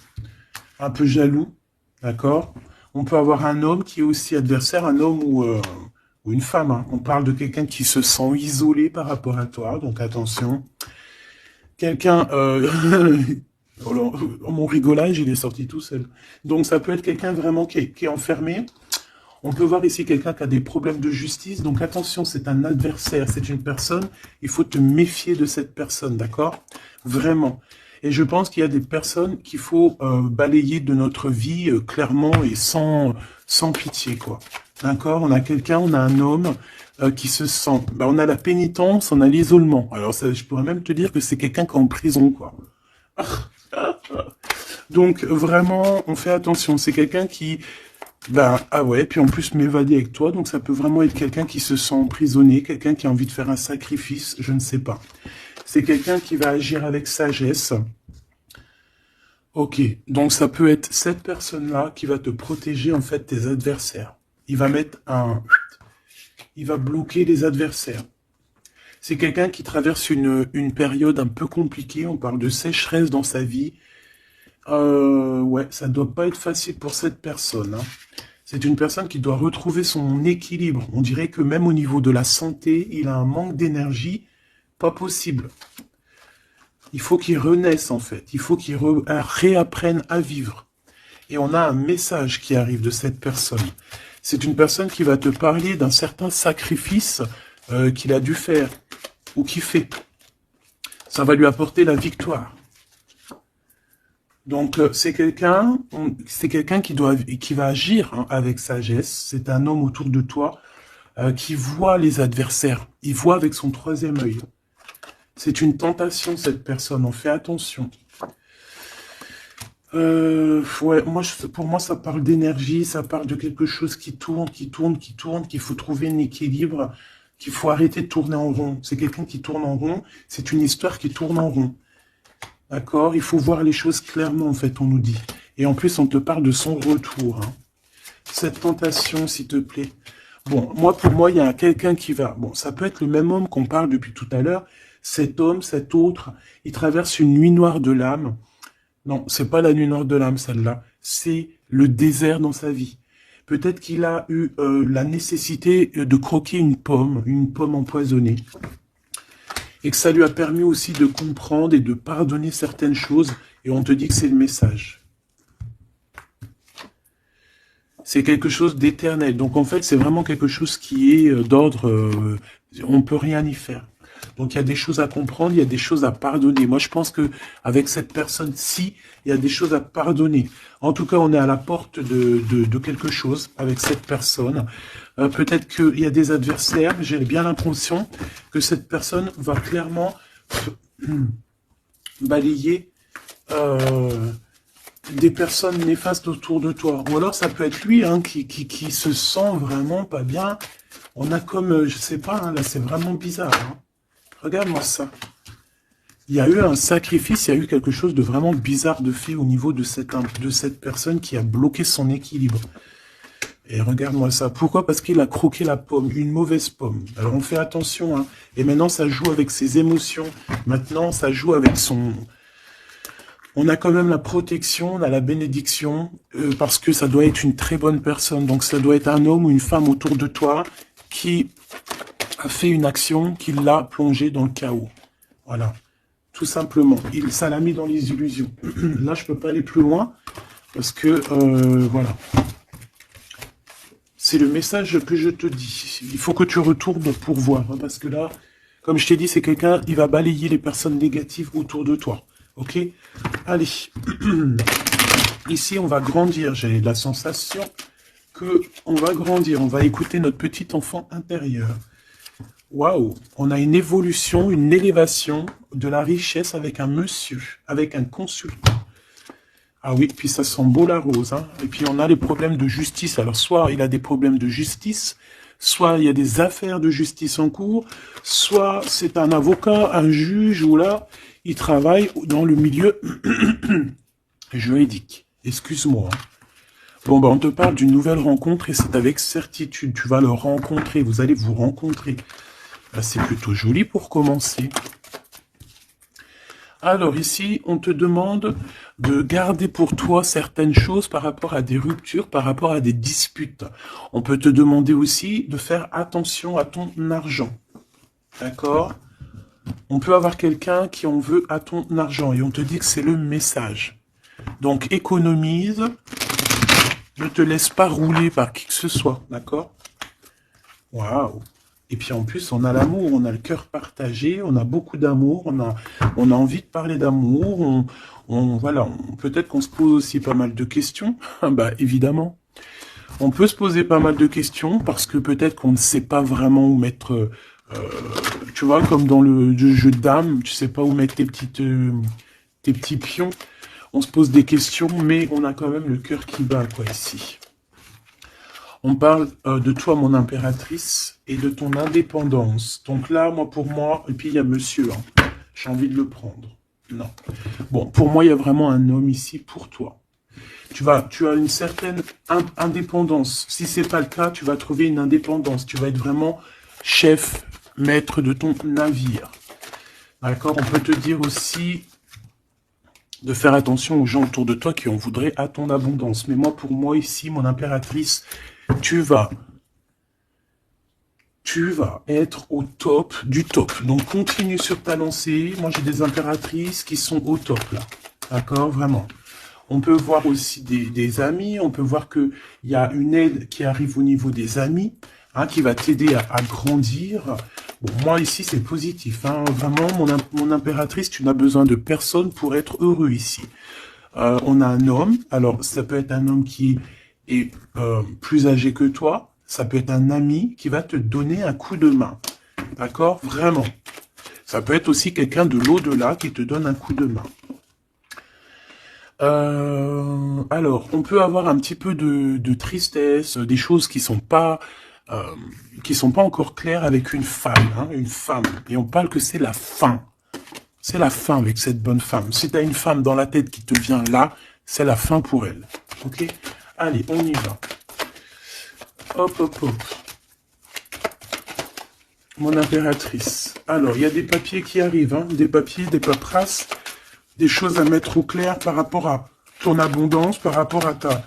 un peu jaloux, d'accord? On peut avoir un homme qui est aussi adversaire, un homme ou une femme, hein. On parle de quelqu'un qui se sent isolé par rapport à toi, donc attention. Quelqu'un, mon rigolage, il est sorti tout seul. Donc ça peut être quelqu'un vraiment qui est enfermé. On peut voir ici quelqu'un qui a des problèmes de justice. Donc attention, c'est un adversaire, c'est une personne. Il faut te méfier de cette personne, d'accord? Vraiment. Et je pense qu'il y a des personnes qu'il faut balayer de notre vie clairement et sans pitié, quoi. D'accord? On a quelqu'un, on a un homme qui se sent... Bah, on a la pénitence, on a l'isolement. Alors ça, je pourrais même te dire que c'est quelqu'un qui est en prison, quoi. Donc vraiment, on fait attention. C'est quelqu'un qui... Ben, ah ouais, puis en plus m'évader avec toi, donc ça peut vraiment être quelqu'un qui se sent emprisonné, quelqu'un qui a envie de faire un sacrifice, je ne sais pas. C'est quelqu'un qui va agir avec sagesse. Ok, donc ça peut être cette personne-là qui va te protéger en fait tes adversaires. Il va mettre il va bloquer les adversaires. C'est quelqu'un qui traverse une période un peu compliquée, on parle de sécheresse dans sa vie. Ouais, ça doit pas être facile pour cette personne, hein. C'est une personne qui doit retrouver son équilibre. On dirait que même au niveau de la santé, il a un manque d'énergie pas possible. Il faut qu'il renaisse, en fait. Il faut qu'il réapprenne à vivre. Et on a un message qui arrive de cette personne. C'est une personne qui va te parler d'un certain sacrifice qu'il a dû faire ou qu'il fait. Ça va lui apporter la victoire. Donc c'est quelqu'un qui va agir hein, avec sagesse. C'est un homme autour de toi qui voit les adversaires. Il voit avec son troisième œil. C'est une tentation cette personne. On fait attention. Ouais, pour moi ça parle d'énergie, ça parle de quelque chose qui tourne, qu'il faut trouver un équilibre, qu'il faut arrêter de tourner en rond. C'est quelqu'un qui tourne en rond. C'est une histoire qui tourne en rond. D'accord? Il faut voir les choses clairement, en fait, on nous dit. Et en plus, on te parle de son retour. Hein. Cette tentation, s'il te plaît. Bon, pour moi, il y a quelqu'un qui va... Bon, ça peut être le même homme qu'on parle depuis tout à l'heure. Cet homme, cet autre, il traverse une nuit noire de l'âme. Non, c'est pas la nuit noire de l'âme, celle-là. C'est le désert dans sa vie. Peut-être qu'il a eu la nécessité de croquer une pomme empoisonnée. Et que ça lui a permis aussi de comprendre et de pardonner certaines choses. Et on te dit que c'est le message. C'est quelque chose d'éternel. Donc en fait, c'est vraiment quelque chose qui est d'ordre... on ne peut rien y faire. Donc il y a des choses à comprendre, il y a des choses à pardonner. Moi, je pense que avec cette personne-ci, il y a des choses à pardonner. En tout cas, on est à la porte de quelque chose avec cette personne. Peut-être qu'il y a des adversaires, mais j'ai bien l'impression que cette personne va clairement balayer des personnes néfastes autour de toi. Ou alors ça peut être lui hein, qui se sent vraiment pas bien. On a comme, je sais pas, hein, là c'est vraiment bizarre. Hein. Regarde-moi ça. Il y a eu un sacrifice, il y a eu quelque chose de vraiment bizarre de fait au niveau de cette personne qui a bloqué son équilibre. Et regarde-moi ça. Pourquoi? Parce qu'il a croqué la pomme, une mauvaise pomme. Alors on fait attention. Hein. Et maintenant, ça joue avec ses émotions. Maintenant, ça joue avec son... On a quand même la protection, on a la bénédiction, parce que ça doit être une très bonne personne. Donc ça doit être un homme ou une femme autour de toi qui a fait une action qui l'a plongé dans le chaos. Voilà. Tout simplement. Ça l'a mis dans les illusions. Là, je peux pas aller plus loin, parce que, voilà. C'est le message que je te dis. Il faut que tu retournes pour voir. Hein, parce que là, comme je t'ai dit, c'est quelqu'un, il va balayer les personnes négatives autour de toi. Ok? Allez. Ici, on va grandir. J'ai la sensation qu'on va grandir. On va écouter notre petit enfant intérieur. Waouh! On a une évolution, une élévation de la richesse avec un monsieur, avec un consultant. Ah oui, puis ça sent beau la rose. Hein. Et puis on a les problèmes de justice. Alors soit il a des problèmes de justice, soit il y a des affaires de justice en cours, soit c'est un avocat, un juge, ou là, il travaille dans le milieu juridique. Excuse-moi. Bon, ben, on te parle d'une nouvelle rencontre et c'est avec certitude. Tu vas le rencontrer, vous allez vous rencontrer. Ben, c'est plutôt joli pour commencer. Alors ici, on te demande de garder pour toi certaines choses par rapport à des ruptures, par rapport à des disputes. On peut te demander aussi de faire attention à ton argent. D'accord? On peut avoir quelqu'un qui en veut à ton argent et on te dit que c'est le message. Donc économise, ne te laisse pas rouler par qui que ce soit. D'accord? Waouh! Et puis en plus, on a l'amour, on a le cœur partagé, on a beaucoup d'amour, on a envie de parler d'amour, voilà, peut-être qu'on se pose aussi pas mal de questions, bah évidemment. On peut se poser pas mal de questions parce que peut-être qu'on ne sait pas vraiment où mettre, tu vois, comme dans le jeu de dames, tu sais pas où mettre tes petits pions. On se pose des questions, mais on a quand même le cœur qui bat, quoi, ici. On parle de toi, mon impératrice, et de ton indépendance. Donc là, pour moi, et puis il y a monsieur, hein, j'ai envie de le prendre. Non. Bon, pour moi, il y a vraiment un homme ici pour toi. Tu as une certaine indépendance. Si c'est pas le cas, tu vas trouver une indépendance. Tu vas être vraiment chef, maître de ton navire. D'accord? On peut te dire aussi de faire attention aux gens autour de toi qui en voudraient à ton abondance. Mais moi, pour moi, ici, mon impératrice, tu vas être au top du top. Donc, continue sur ta lancée. Moi, j'ai des impératrices qui sont au top, là. D'accord? Vraiment. On peut voir aussi des amis. On peut voir qu'il y a une aide qui arrive au niveau des amis, hein, qui va t'aider à grandir. Bon, moi, ici, c'est positif. Hein. Vraiment, mon impératrice, tu n'as besoin de personne pour être heureux ici. On a un homme. Alors, ça peut être un homme qui est plus âgé que toi. Ça peut être un ami qui va te donner un coup de main. D'accord? Vraiment. Ça peut être aussi quelqu'un de l'au-delà qui te donne un coup de main. Alors, on peut avoir un petit peu de tristesse, des choses qui sont pas encore claires avec une femme, hein, une femme. Et on parle que c'est la fin. C'est la fin avec cette bonne femme. Si tu as une femme dans la tête qui te vient là, c'est la fin pour elle. Ok? Allez, on y va. Hop, hop, hop. Mon impératrice. Alors, il y a des papiers qui arrivent, hein, des papiers, des paperasses, des choses à mettre au clair par rapport à ton abondance, par rapport à ta...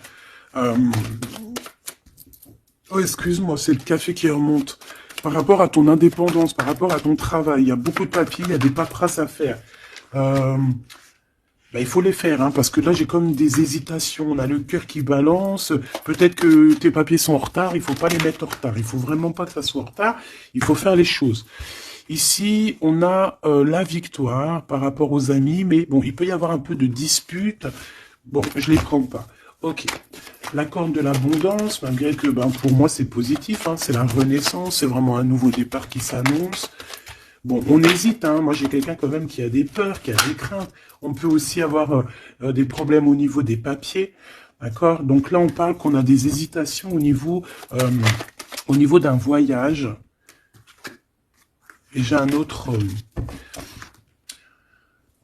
Oh, excuse-moi, c'est le café qui remonte. Par rapport à ton indépendance, par rapport à ton travail, il y a beaucoup de papiers, il y a des paperasses à faire. Il faut les faire, hein, parce que là, j'ai comme des hésitations. On a le cœur qui balance. Peut-être que tes papiers sont en retard. Il faut pas les mettre en retard. Il faut vraiment pas que ça soit en retard. Il faut faire les choses. Ici, on a la victoire par rapport aux amis. Mais bon, il peut y avoir un peu de dispute. Bon, je les prends pas. Ok. La corne de l'abondance, malgré que pour moi, c'est positif. Hein, c'est la renaissance. C'est vraiment un nouveau départ qui s'annonce. Bon, on hésite, hein. Moi j'ai quelqu'un quand même qui a des peurs, qui a des craintes. On peut aussi avoir des problèmes au niveau des papiers, d'accord? Donc là on parle qu'on a des hésitations au niveau d'un voyage. Et j'ai un autre...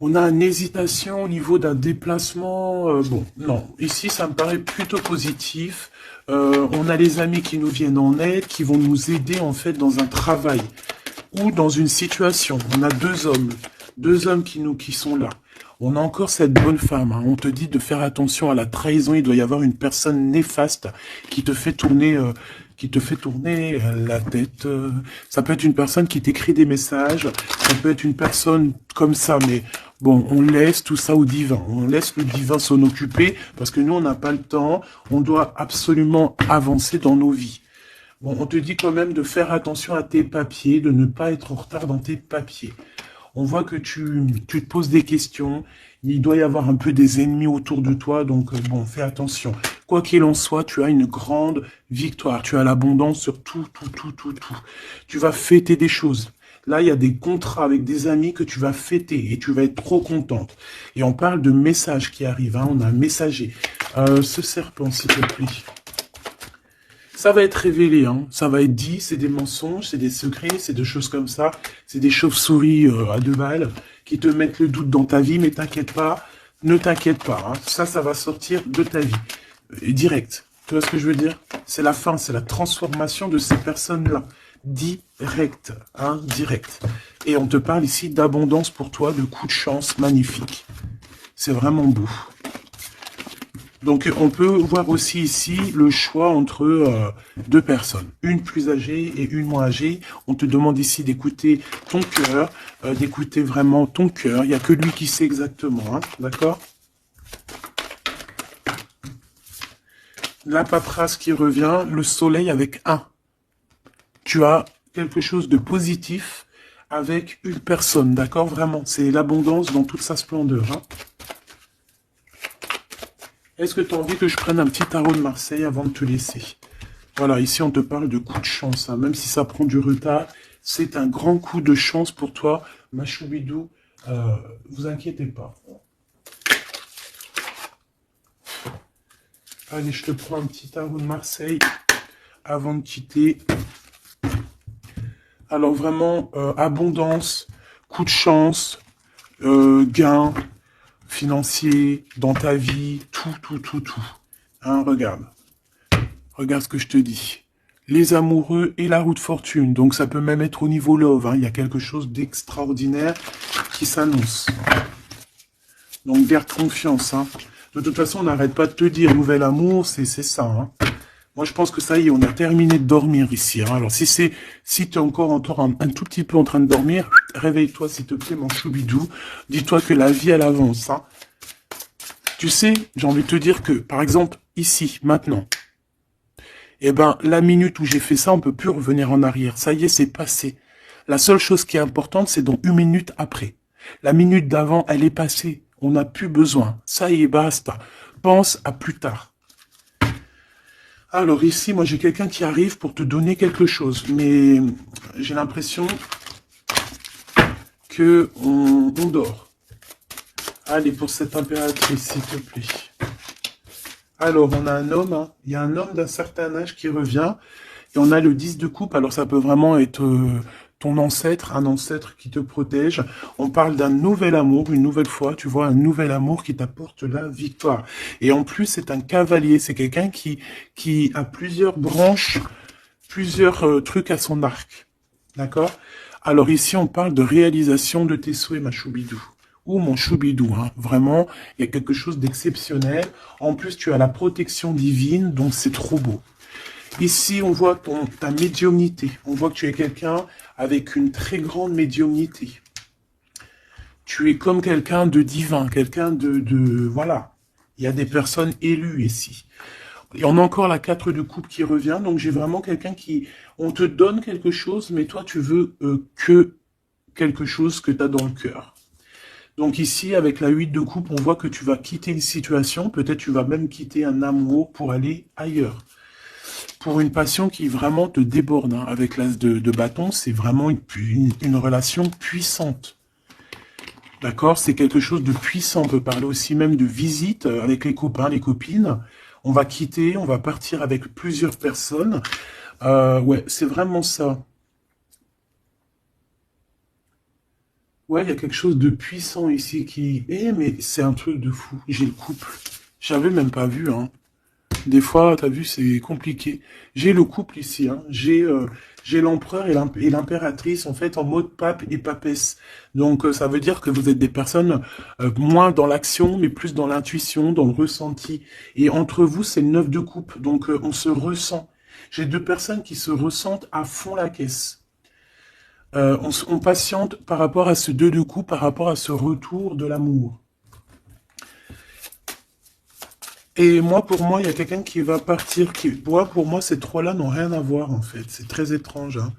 on a une hésitation au niveau d'un déplacement. Bon, non, ici ça me paraît plutôt positif. On a les amis qui nous viennent en aide, qui vont nous aider en fait dans un travail. Ou dans une situation, on a deux hommes qui sont là. On a encore cette bonne femme, hein. On te dit de faire attention à la trahison, il doit y avoir une personne néfaste qui te fait tourner la tête. Ça peut être une personne qui t'écrit des messages, ça peut être une personne comme ça, mais bon, on laisse tout ça au divin, on laisse le divin s'en occuper, parce que nous on n'a pas le temps, on doit absolument avancer dans nos vies. Bon, on te dit quand même de faire attention à tes papiers, de ne pas être en retard dans tes papiers. On voit que tu te poses des questions, il doit y avoir un peu des ennemis autour de toi, donc bon, fais attention. Quoi qu'il en soit, tu as une grande victoire, tu as l'abondance sur tout. Tu vas fêter des choses. Là, il y a des contrats avec des amis que tu vas fêter et tu vas être trop contente. Et on parle de messages qui arrivent, hein, on a un messager. Ce serpent, s'il te plaît. Ça va être révélé, hein. Ça va être dit, c'est des mensonges, c'est des secrets, c'est des choses comme ça. C'est des chauves-souris à 2 balles qui te mettent le doute dans ta vie, mais t'inquiète pas, ne t'inquiète pas. Hein. Ça va sortir de ta vie. Direct. Tu vois ce que je veux dire? C'est la fin, c'est la transformation de ces personnes-là. Direct, hein, direct. Et on te parle ici d'abondance pour toi, de coups de chance magnifiques. C'est vraiment beau. Donc, on peut voir aussi ici le choix entre 2 personnes, une plus âgée et une moins âgée. On te demande ici d'écouter ton cœur, d'écouter vraiment ton cœur. Il n'y a que lui qui sait exactement, hein, d'accord? La paperasse qui revient, le soleil avec 1. Tu as quelque chose de positif avec une personne, d'accord? Vraiment, c'est l'abondance dans toute sa splendeur, hein. Est-ce que tu as envie que je prenne un petit tarot de Marseille avant de te laisser? Voilà, ici on te parle de coup de chance, hein. Même si ça prend du retard, c'est un grand coup de chance pour toi, ma choubidou. Vous inquiétez pas. Allez, je te prends un petit tarot de Marseille avant de quitter. Alors vraiment, abondance, coup de chance, gain financier dans ta vie, tout. Hein, regarde. Regarde ce que je te dis. Les amoureux et la roue de fortune. Donc ça peut même être au niveau love. Hein. Il y a quelque chose d'extraordinaire qui s'annonce. Donc garde confiance. Hein. De toute façon, on n'arrête pas de te dire nouvel amour, c'est ça. Hein. Moi, je pense que ça y est, on a terminé de dormir ici. Hein. Alors, si tu es encore un tout petit peu en train de dormir, réveille-toi, s'il te plaît, mon choubidou. Dis-toi que la vie, elle avance. Hein. Tu sais, j'ai envie de te dire que, par exemple, ici, maintenant, eh ben, la minute où j'ai fait ça, on peut plus revenir en arrière. Ça y est, c'est passé. La seule chose qui est importante, c'est dans 1 minute après. La minute d'avant, elle est passée. On n'a plus besoin. Ça y est, basta. Pense à plus tard. Alors ici, moi j'ai quelqu'un qui arrive pour te donner quelque chose, mais j'ai l'impression que on dort. Allez, pour cette impératrice, s'il te plaît. Alors, on a un homme, hein. Il y a un homme d'un certain âge qui revient, et on a le 10 de coupe, alors ça peut vraiment être ton ancêtre, un ancêtre qui te protège. On parle d'un nouvel amour, une nouvelle fois, tu vois, un nouvel amour qui t'apporte la victoire. Et en plus, c'est un cavalier, c'est quelqu'un qui a plusieurs branches, plusieurs trucs à son arc. D'accord? Alors ici, on parle de réalisation de tes souhaits, ma choubidou. Ou mon choubidou, hein. Vraiment, il y a quelque chose d'exceptionnel. En plus, tu as la protection divine, donc c'est trop beau. Ici, on voit ta médiumnité. On voit que tu es quelqu'un avec une très grande médiumnité. Tu es comme quelqu'un de divin, quelqu'un voilà. Il y a des personnes élues ici. Et on a encore la 4 de coupe qui revient. Donc, j'ai vraiment quelqu'un on te donne quelque chose, mais toi, tu veux que quelque chose que tu as dans le cœur. Donc ici, avec la 8 de coupe, on voit que tu vas quitter une situation. Peut-être tu vas même quitter un amour pour aller ailleurs. Pour une passion qui vraiment te déborde. Hein. Avec l'as de bâton, c'est vraiment une relation puissante. D'accord? C'est quelque chose de puissant. On peut parler aussi même de visite avec les copains, les copines. On va quitter, on va partir avec plusieurs personnes. Ouais, c'est vraiment ça. Ouais, il y a quelque chose de puissant ici qui... mais c'est un truc de fou. J'ai le couple. J'avais même pas vu, hein. Des fois, t'as vu, c'est compliqué. J'ai le couple ici, hein. J'ai l'empereur et l'impératrice, en fait, en mode pape et papesse. Donc, ça veut dire que vous êtes des personnes moins dans l'action, mais plus dans l'intuition, dans le ressenti. Et entre vous, c'est le 9 de coupe. Donc, on se ressent. J'ai 2 personnes qui se ressentent à fond la caisse. On patiente par rapport à ce 2 de coupe, par rapport à ce retour de l'amour. Et moi, pour moi, il y a quelqu'un qui va partir. Pour moi, ces 3-là n'ont rien à voir, en fait. C'est très étrange. Hein.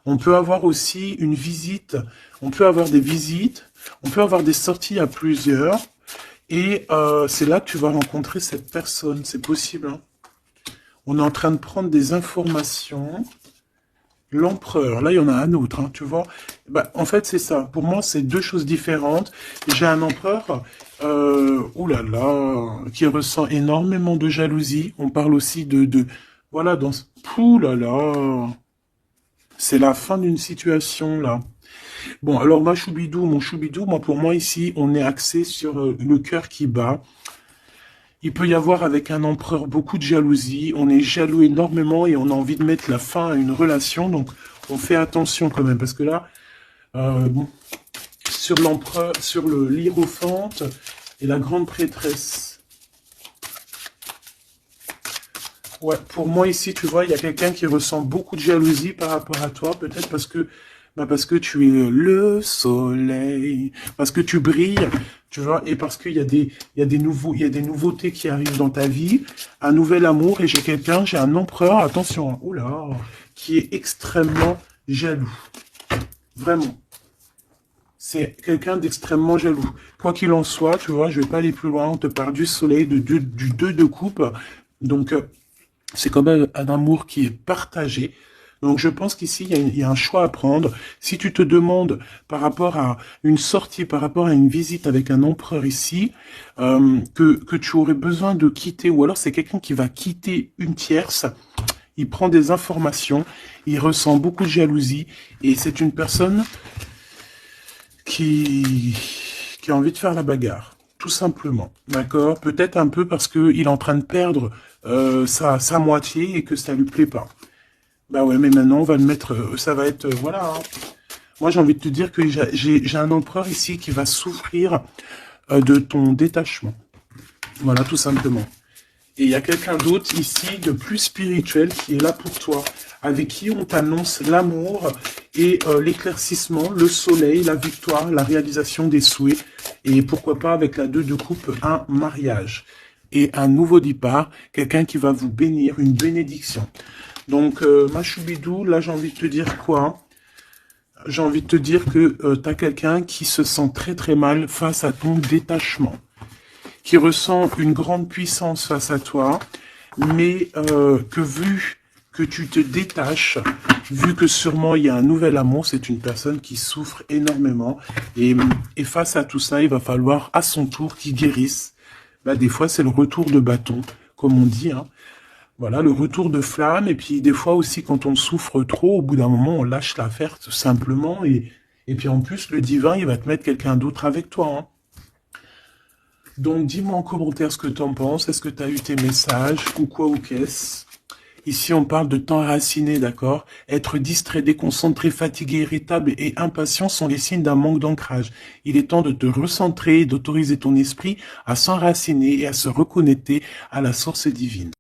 On peut avoir aussi une visite. On peut avoir des visites. On peut avoir des sorties à plusieurs. Et c'est là que tu vas rencontrer cette personne. C'est possible. Hein. On est en train de prendre des informations. L'empereur, là il y en a un autre, hein, tu vois. Bah, en fait c'est ça, pour moi c'est 2 choses différentes. J'ai un empereur, oh là là, qui ressent énormément de jalousie. On parle aussi Voilà, dans ce... Ouh là là, c'est la fin d'une situation, là. Bon, alors, mon choubidou, moi, pour moi, ici, on est axé sur le cœur qui bat. Il peut y avoir avec un empereur beaucoup de jalousie. On est jaloux énormément et on a envie de mettre la fin à une relation. Donc, on fait attention quand même. Parce que là, bon, sur l'empereur, sur le l'hiérophante et la grande prêtresse. Ouais, pour moi ici, tu vois, il y a quelqu'un qui ressent beaucoup de jalousie par rapport à toi. Peut-être parce que tu es le soleil, parce que tu brilles, tu vois, et parce qu'il y a il y a des nouveautés qui arrivent dans ta vie, un nouvel amour, et j'ai un empereur, attention, hein, oula, qui est extrêmement jaloux. Vraiment. C'est quelqu'un d'extrêmement jaloux. Quoi qu'il en soit, tu vois, je vais pas aller plus loin, on te parle du soleil, du 2 de coupe, donc c'est quand même un amour qui est partagé. Donc je pense qu'ici, il y a un choix à prendre. Si tu te demandes par rapport à une sortie, par rapport à une visite avec un empereur ici, que tu aurais besoin de quitter, ou alors c'est quelqu'un qui va quitter une tierce, il prend des informations, il ressent beaucoup de jalousie, et c'est une personne qui, qui a envie de faire la bagarre, tout simplement. D'accord? Peut-être un peu parce qu'il est en train de perdre sa moitié et que ça lui plaît pas. Bah ouais, mais maintenant, on va le mettre, ça va être, voilà. Hein. Moi, j'ai envie de te dire que j'ai un empereur ici qui va souffrir de ton détachement. Voilà, tout simplement. Et il y a quelqu'un d'autre ici, de plus spirituel, qui est là pour toi, avec qui on t'annonce l'amour et l'éclaircissement, le soleil, la victoire, la réalisation des souhaits, et pourquoi pas avec la 2 de coupe, un mariage. Et un nouveau départ, quelqu'un qui va vous bénir, une bénédiction. Donc, ma choubidou, là, j'ai envie de te dire quoi? J'ai envie de te dire que tu as quelqu'un qui se sent très très mal face à ton détachement, qui ressent une grande puissance face à toi, mais que vu que tu te détaches, vu que sûrement il y a un nouvel amour, c'est une personne qui souffre énormément, et face à tout ça, il va falloir à son tour qu'il guérisse. Bah, des fois, c'est le retour de bâton, comme on dit, hein. Voilà, le retour de flamme, et puis des fois aussi, quand on souffre trop, au bout d'un moment, on lâche l'affaire tout simplement, et puis en plus, le divin, il va te mettre quelqu'un d'autre avec toi, hein. Donc, dis-moi en commentaire ce que tu en penses, est-ce que tu as eu tes messages, ou quoi, ou qu'est-ce? Ici, on parle de temps raciné, d'accord? Être distrait, déconcentré, fatigué, irritable et impatient sont les signes d'un manque d'ancrage. Il est temps de te recentrer et d'autoriser ton esprit à s'enraciner et à se reconnecter à la source divine.